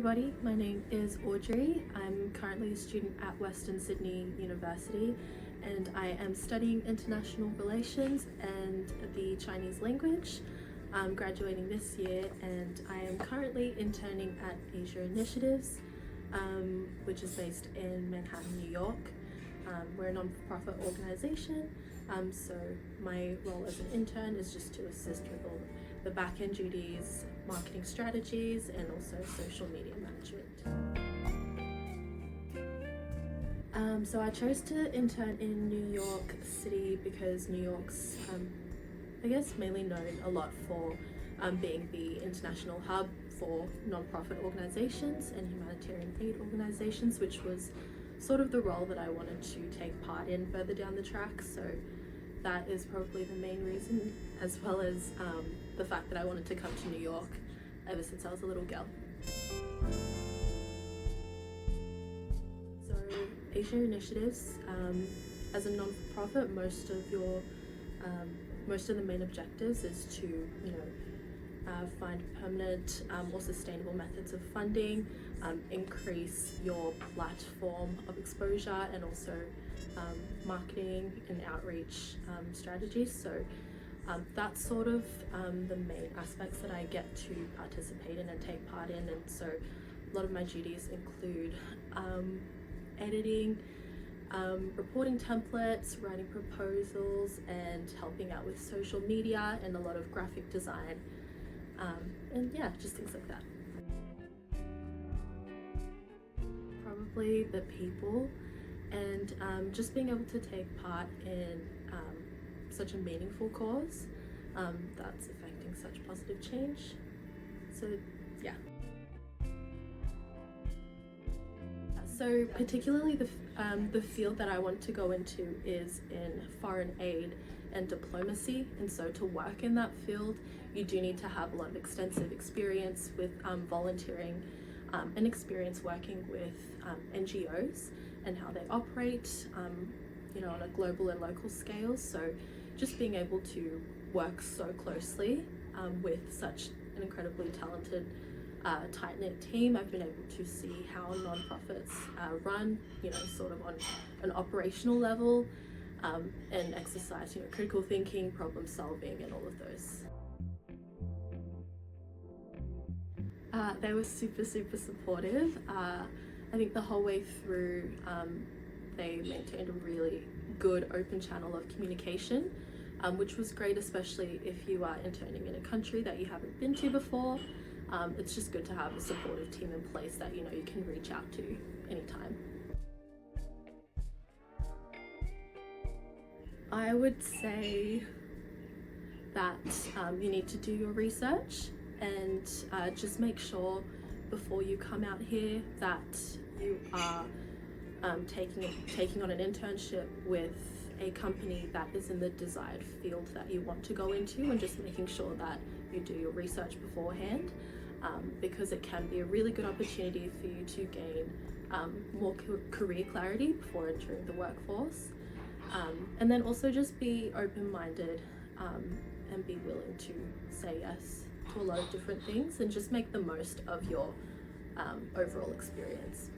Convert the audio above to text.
everybody, my name is Audrey. I'm currently a student at Western Sydney University and I am studying international relations and the Chinese language. I'm graduating this year and I am currently interning at Asia Initiatives, which is based in Manhattan, New York. We're a non-profit organisation, so my role as an intern is just to assist with all the back-end duties, marketing strategies, and also social media management. So I chose to intern in New York City because New York's, I guess, mainly known a lot for being the international hub for non-profit organisations and humanitarian aid organisations, which was sort of the role that I wanted to take part in further down the track. So that is probably the main reason, as well as the fact that I wanted to come to New York ever since I was a little girl. So Asia Initiatives, as a non-profit, most of the main objectives is to find permanent or sustainable methods of funding, increase your platform of exposure, and also marketing and outreach strategies. So that's sort of the main aspects that I get to participate in and take part in. And so a lot of my duties include editing, reporting templates, writing proposals, and helping out with social media and a lot of graphic design. And yeah, just things like that. Probably the people and just being able to take part in such a meaningful cause that's affecting such positive change. So yeah. So particularly the field that I want to go into is in foreign aid and diplomacy, and so to work in that field you do need to have a lot of extensive experience with volunteering and experience working with NGOs and how they operate on a global and local scale. So just being able to work so closely with such an incredibly talented tight-knit team, I've been able to see how nonprofits run, sort of on an operational level, and exercise, critical thinking, problem solving, and all of those. They were super supportive. I think the whole way through they maintained a really good open channel of communication, which was great, especially if you are interning in a country that you haven't been to before. It's just good to have a supportive team in place that you can reach out to anytime. I would say that you need to do your research and just make sure before you come out here that you are taking on an internship with a company that is in the desired field that you want to go into, and just making sure that you do your research beforehand, because it can be a really good opportunity for you to gain more career clarity before entering the workforce. And then also just be open-minded and be willing to say yes to a lot of different things, and just make the most of your overall experience.